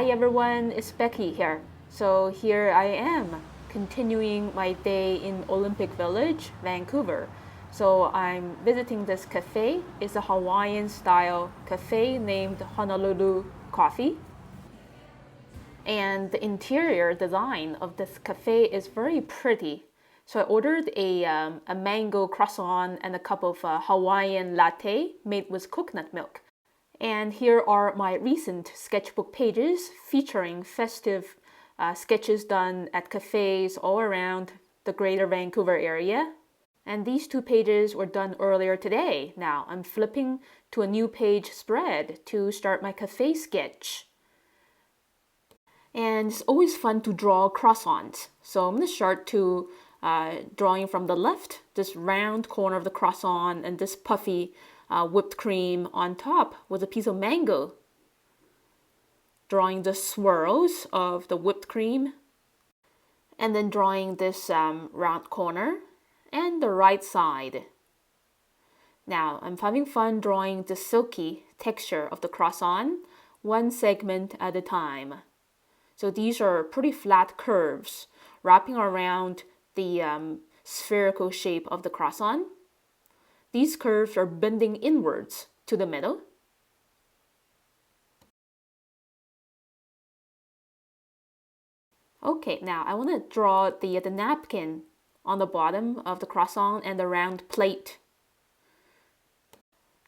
Hi everyone, it's Becky here. So here I am, continuing my day in Olympic Village, Vancouver. So I'm visiting this cafe. It's a Hawaiian style cafe named Honolulu Cafe. And the interior design of this cafe is very pretty. So I ordered a mango croissant and a cup of Hawaiian latte made with coconut milk. And here are my recent sketchbook pages featuring festive sketches done at cafes all around the greater Vancouver area. And these two pages were done earlier today. Now I'm flipping to a new page spread to start my cafe sketch. And it's always fun to draw croissants. So I'm going to start to drawing from the left, this round corner of the croissant and this puffy whipped cream on top with a piece of mango. Drawing the swirls of the whipped cream. And then drawing this round corner and the right side. Now I'm having fun drawing the silky texture of the croissant, one segment at a time. So these are pretty flat curves wrapping around the spherical shape of the croissant. These curves are bending inwards to the middle. Okay, now I want to draw the napkin on the bottom of the croissant and the round plate.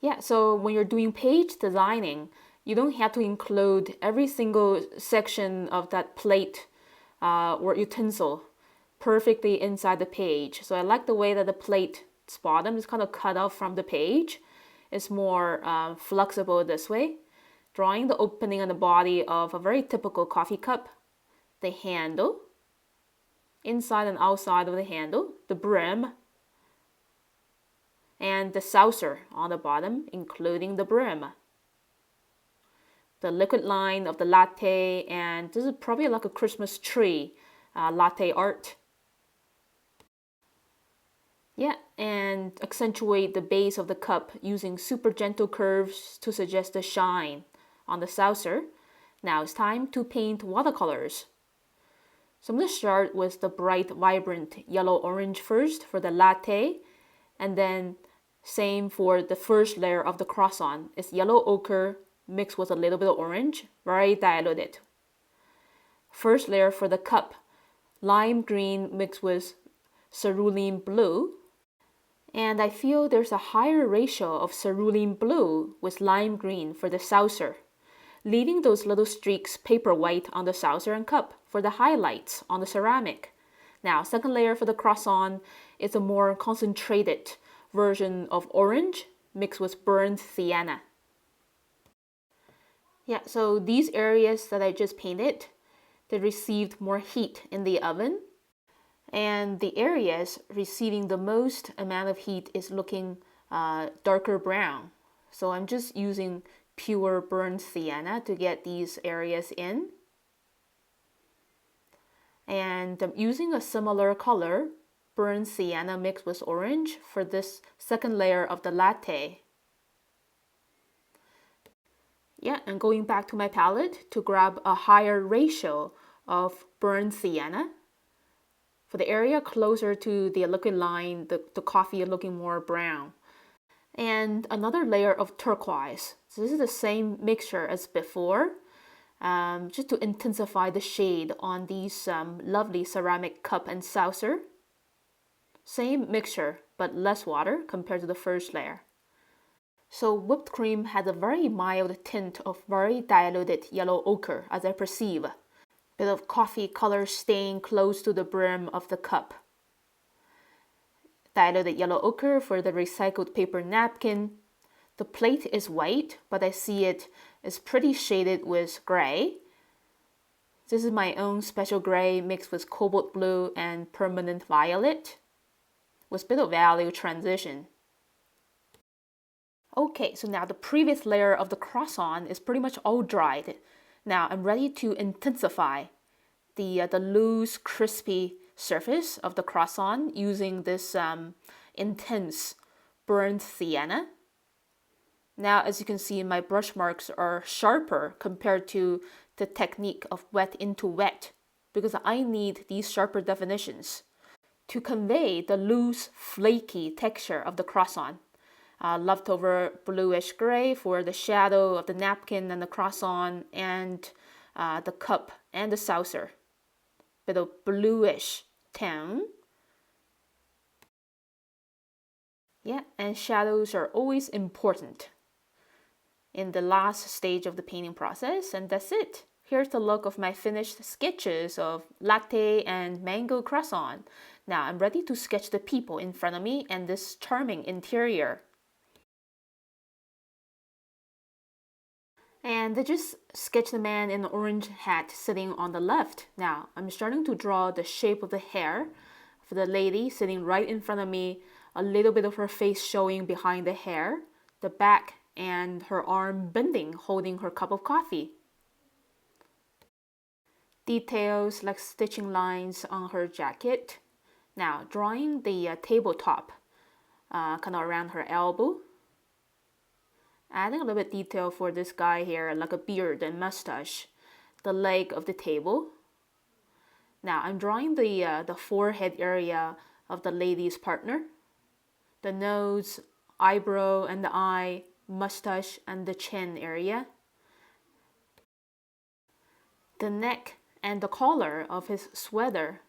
Yeah, so when you're doing page designing, you don't have to include every single section of that plate or utensil perfectly inside the page. So I like the way that the plate's bottom is kind of cut off from the page. It's more flexible this way. Drawing the opening and the body of a very typical coffee cup, the handle, inside and outside of the handle, the brim, and the saucer on the bottom, including the brim. The liquid line of the latte, and this is probably like a Christmas tree latte art. Yeah, and accentuate the base of the cup using super gentle curves to suggest the shine on the saucer. Now it's time to paint watercolors. So I'm going to start with the bright, vibrant yellow-orange first for the latte, and then same for the first layer of the croissant. It's yellow ochre mixed with a little bit of orange, very diluted. First layer for the cup, lime green mixed with cerulean blue. And I feel there's a higher ratio of cerulean blue with lime green for the saucer, leaving those little streaks paper white on the saucer and cup for the highlights on the ceramic. Now, second layer for the croissant is a more concentrated version of orange mixed with burnt sienna. Yeah, so these areas that I just painted, they received more heat in the oven. And the areas receiving the most amount of heat is looking darker brown. So I'm just using pure burnt sienna to get these areas in. And I'm using a similar color, burnt sienna mixed with orange, for this second layer of the latte. Yeah, and going back to my palette to grab a higher ratio of burnt sienna. For the area closer to the liquid line, the coffee looking more brown. And another layer of turquoise. So this is the same mixture as before, just to intensify the shade on these lovely ceramic cup and saucer. Same mixture, but less water compared to the first layer. So whipped cream has a very mild tint of very diluted yellow ochre, as I perceive. Bit of coffee color stain close to the brim of the cup. Diluted yellow ochre for the recycled paper napkin. The plate is white, but I see it is pretty shaded with gray. This is my own special gray mixed with cobalt blue and permanent violet, with a bit of value transition. Okay, so now the previous layer of the croissant is pretty much all dried. Now I'm ready to intensify the loose, crispy surface of the croissant using this intense burnt sienna. Now, as you can see, my brush marks are sharper compared to the technique of wet into wet because I need these sharper definitions to convey the loose, flaky texture of the croissant. Leftover bluish gray for the shadow of the napkin and the croissant and the cup and the saucer. Bit of bluish tone. Yeah, and shadows are always important in the last stage of the painting process, and that's it. Here's the look of my finished sketches of latte and mango croissant. Now I'm ready to sketch the people in front of me and this charming interior. And I just sketched the man in the orange hat sitting on the left. Now I'm starting to draw the shape of the hair for the lady sitting right in front of me, a little bit of her face showing behind the hair, the back, and her arm bending, holding her cup of coffee. Details like stitching lines on her jacket. Now drawing the tabletop, kind of around her elbow. Adding a little bit detail for this guy here, like a beard and mustache. The leg of the table. Now I'm drawing the forehead area of the lady's partner. The nose, eyebrow and the eye, mustache and the chin area. The neck and the collar of his sweater.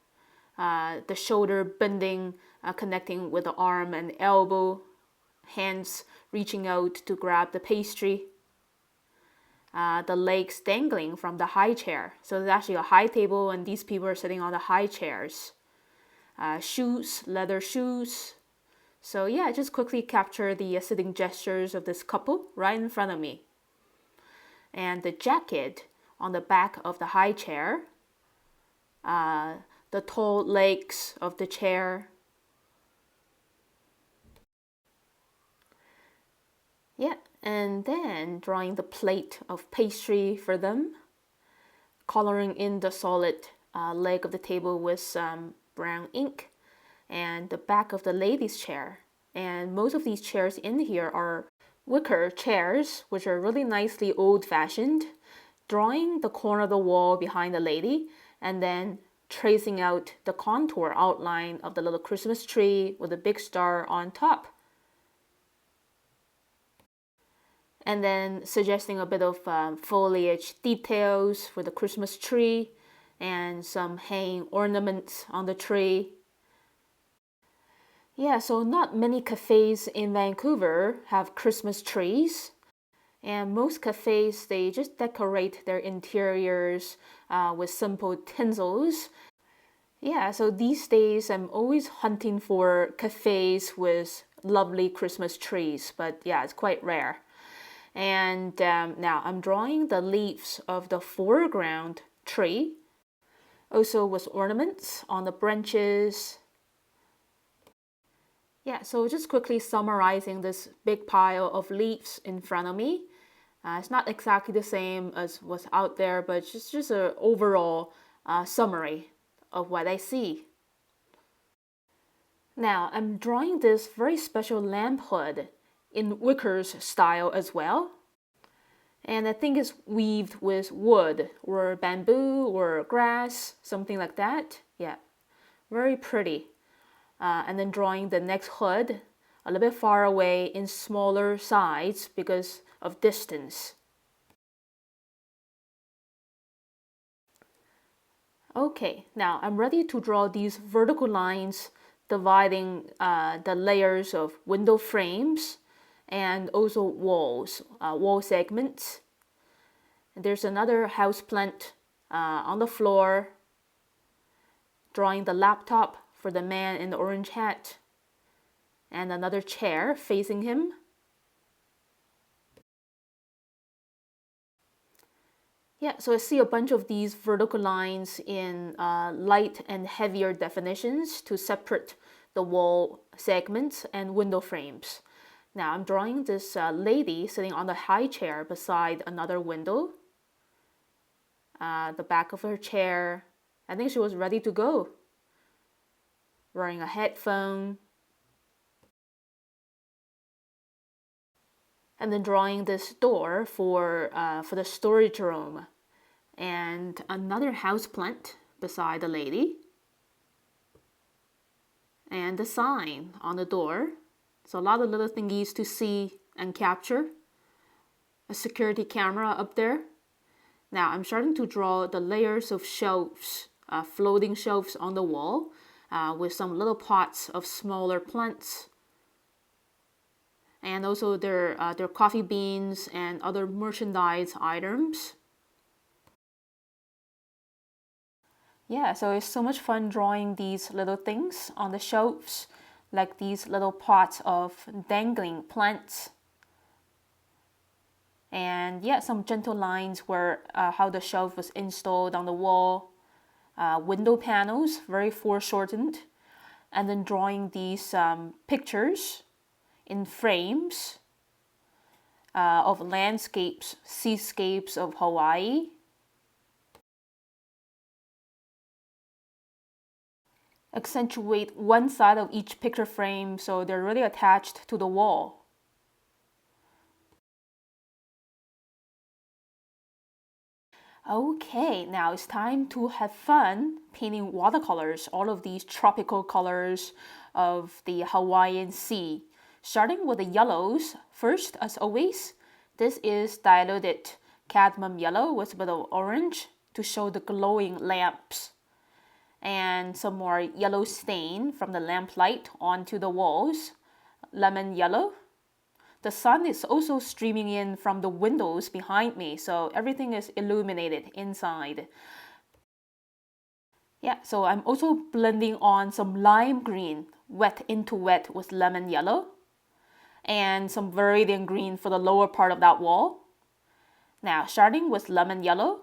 The shoulder bending, connecting with the arm and elbow. Hands reaching out to grab the pastry. The legs dangling from the high chair. So there's actually a high table and these people are sitting on the high chairs. Shoes, leather shoes. So yeah, just quickly capture the sitting gestures of this couple right in front of me. And the jacket on the back of the high chair. The tall legs of the chair. Yeah, and then drawing the plate of pastry for them. Coloring in the solid leg of the table with some brown ink. And the back of the lady's chair. And most of these chairs in here are wicker chairs, which are really nicely old-fashioned. Drawing the corner of the wall behind the lady, and then tracing out the contour outline of the little Christmas tree with a big star on top. And then suggesting a bit of foliage details for the Christmas tree and some hanging ornaments on the tree. Yeah, so not many cafes in Vancouver have Christmas trees. And most cafes, they just decorate their interiors with simple tinsels. Yeah, so these days I'm always hunting for cafes with lovely Christmas trees, but yeah, it's quite rare. And now I'm drawing the leaves of the foreground tree, also with ornaments on the branches. Yeah, so just quickly summarizing this big pile of leaves in front of me. It's not exactly the same as what's out there, but just an overall summary of what I see. Now, I'm drawing this very special lamp hood in Wicker's style as well. And I think it's weaved with wood or bamboo or grass, something like that. Yeah, very pretty. And then drawing the next hood a little bit far away in smaller size because of distance. Okay, now I'm ready to draw these vertical lines dividing the layers of window frames and also walls, wall segments. There's another houseplant on the floor, drawing the laptop for the man in the orange hat, and another chair facing him. Yeah, so I see a bunch of these vertical lines in light and heavier definitions to separate the wall segments and window frames. Now I'm drawing this lady sitting on the high chair beside another window. The back of her chair, I think she was ready to go. Wearing a headphone. And then drawing this door for the storage room. and another house plant beside the lady, and the sign on the door. So a lot of little thingies to see and capture. A security camera up there. Now I'm starting to draw the layers of shelves, floating shelves on the wall with some little pots of smaller plants. And also their coffee beans and other merchandise items. Yeah, so it's so much fun drawing these little things on the shelves, like these little pots of dangling plants. And yeah, some gentle lines where how the shelf was installed on the wall. Window panels, very foreshortened. And then drawing these pictures in frames of landscapes, seascapes of Hawaii. Accentuate one side of each picture frame so they're really attached to the wall. Okay, now it's time to have fun painting watercolors, all of these tropical colors of the Hawaiian Sea. Starting with the yellows, first as always, this is diluted cadmium yellow with a bit of orange to show the glowing lamps. And some more yellow stain from the lamplight onto the walls, lemon yellow. The sun is also streaming in from the windows behind me, so everything is illuminated inside. Yeah, so I'm also blending on some lime green, wet into wet with lemon yellow, and some viridian green for the lower part of that wall. Now, starting with lemon yellow,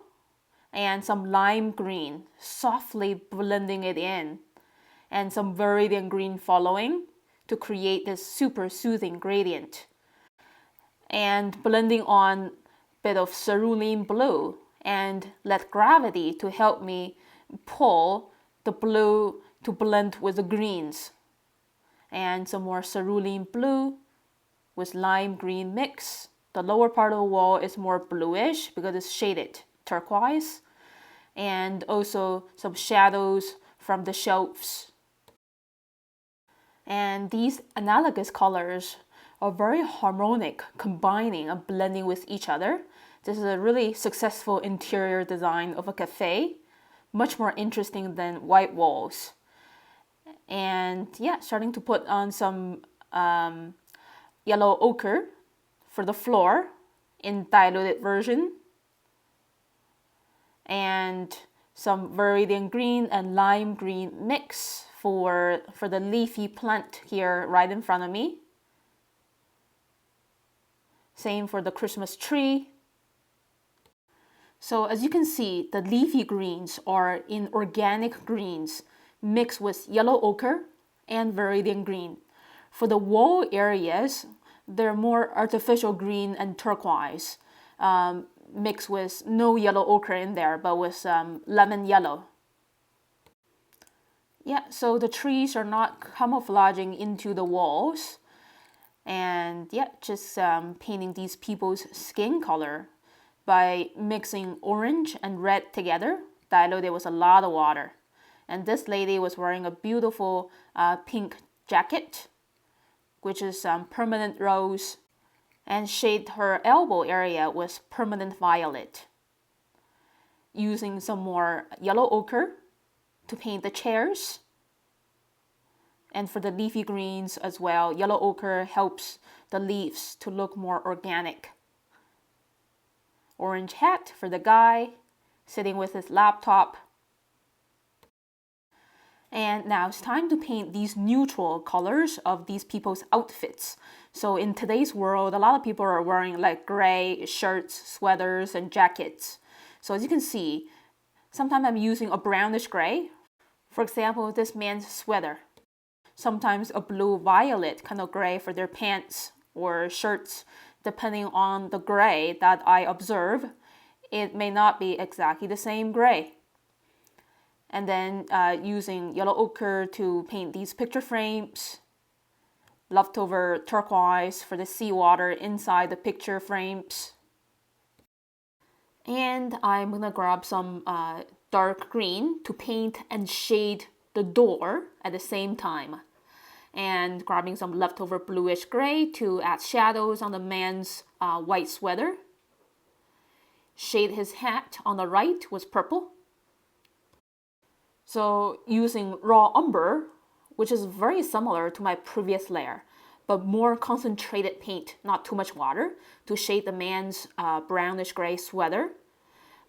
and some lime green, softly blending it in, and some viridian green following to create this super soothing gradient. And blending on a bit of cerulean blue and let gravity to help me pull the blue to blend with the greens. And some more cerulean blue with lime green mix. The lower part of the wall is more bluish because it's shaded turquoise. And also some shadows from the shelves. And these analogous colors are very harmonic, combining and blending with each other. This is a really successful interior design of a cafe, much more interesting than white walls. And yeah, starting to put on some yellow ochre for the floor in diluted version. And some viridian green and lime green mix for the leafy plant here right in front of me. Same for the Christmas tree. So as you can see, the leafy greens are in organic greens mixed with yellow ochre and viridian green. For the wall areas, they're more artificial green and turquoise. Mixed with no yellow ochre in there, but with lemon yellow. Yeah, so the trees are not camouflaging into the walls. And yeah, just painting these people's skin color by mixing orange and red together, diluted with a lot of water. And this lady was wearing a beautiful pink jacket, which is permanent rose, and shade her elbow area with permanent violet. Using some more yellow ochre to paint the chairs. And for the leafy greens as well, yellow ochre helps the leaves to look more organic. Orange hat for the guy, sitting with his laptop. And now it's time to paint these neutral colors of these people's outfits. So in today's world, a lot of people are wearing like gray shirts, sweaters, and jackets. So as you can see, sometimes I'm using a brownish gray. For example, this man's sweater. Sometimes a blue-violet kind of gray for their pants or shirts. Depending on the gray that I observe, it may not be exactly the same gray. And then using yellow ochre to paint these picture frames. Leftover turquoise for the seawater inside the picture frames. And I'm gonna grab some dark green to paint and shade the door at the same time. And grabbing some leftover bluish gray to add shadows on the man's white sweater. Shade his hat on the right with purple. So using raw umber, which is very similar to my previous layer, but more concentrated paint, not too much water, to shade the man's brownish gray sweater.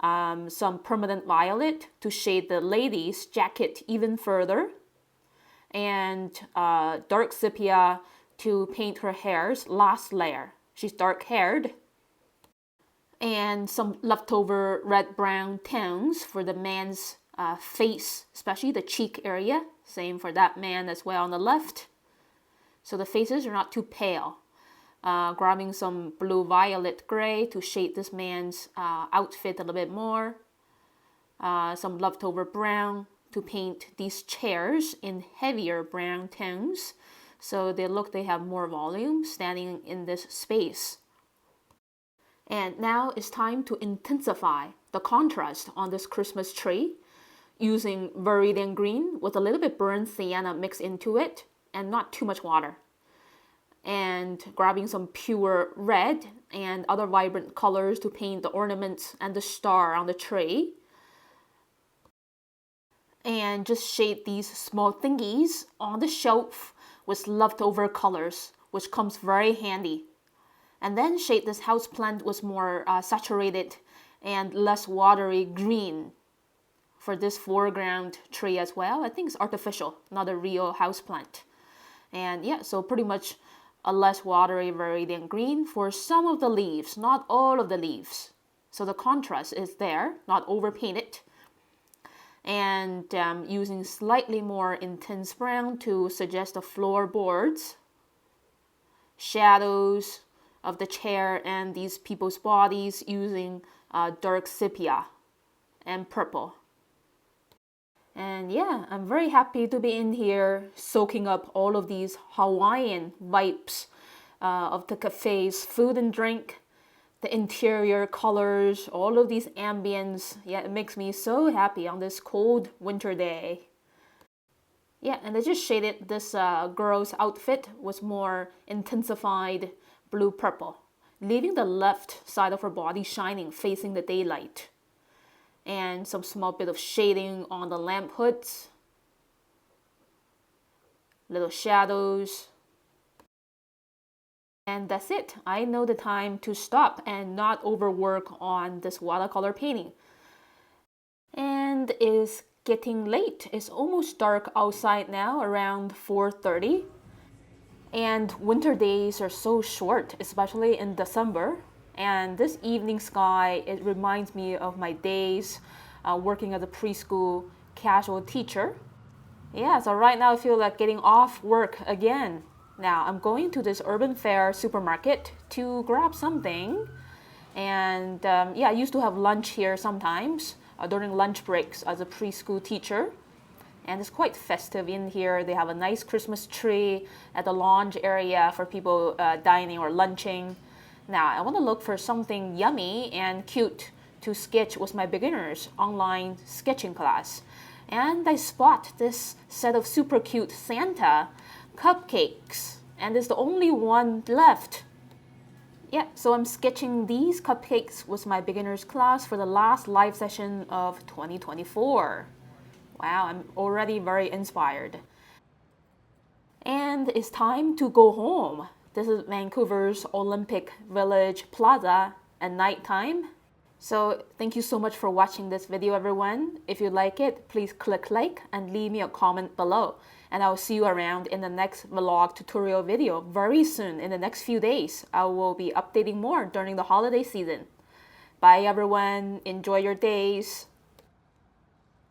Some permanent violet to shade the lady's jacket even further. And dark sepia to paint her hair's last layer. She's dark haired. And some leftover red-brown tones for the man's face, especially the cheek area. Same for that man as well on the left. So the faces are not too pale. Grabbing some blue-violet gray to shade this man's outfit a little bit more. Some leftover brown to paint these chairs in heavier brown tones. So they have more volume standing in this space. And now it's time to intensify the contrast on this Christmas tree using Viridian green with a little bit burnt sienna mixed into it and not too much water. And grabbing some pure red and other vibrant colors to paint the ornaments and the star on the tree. And just shade these small thingies on the shelf with leftover colors, which comes very handy. And then shade this houseplant with more saturated and less watery green for this foreground tree as well. I think it's artificial, not a real houseplant. And yeah, so pretty much a less watery Viridian green for some of the leaves, not all of the leaves. So the contrast is there, not overpainted. And using slightly more intense brown to suggest the floorboards, shadows of the chair and these people's bodies using dark sepia and purple. And yeah, I'm very happy to be in here soaking up all of these Hawaiian vibes of the cafe's food and drink, the interior colors, all of these ambience. Yeah, it makes me so happy on this cold winter day. Yeah, and I just shaded this girl's outfit with more intensified blue-purple, leaving the left side of her body shining, facing the daylight. And some small bit of shading on the lamp hoods. Little shadows. And that's it. I know the time to stop and not overwork on this watercolor painting. And it's getting late. It's almost dark outside now, around 4:30. And winter days are so short, especially in December. And this evening sky, it reminds me of my days working as a preschool casual teacher. Yeah, so right now I feel like getting off work again. Now I'm going to this urban fair supermarket to grab something. And yeah, I used to have lunch here sometimes during lunch breaks as a preschool teacher. And it's quite festive in here. They have a nice Christmas tree at the lounge area for people dining or lunching. Now, I want to look for something yummy and cute to sketch with my beginners online sketching class. And I spot this set of super cute Santa cupcakes. And it's the only one left. Yeah, so I'm sketching these cupcakes with my beginners class for the last live session of 2024. Wow, I'm already very inspired. And it's time to go home. This is Vancouver's Olympic Village Plaza at nighttime. So thank you so much for watching this video, everyone. If you like it, please click like and leave me a comment below. And I'll see you around in the next vlog tutorial video very soon. In the next few days, I will be updating more during the holiday season. Bye, everyone. Enjoy your days.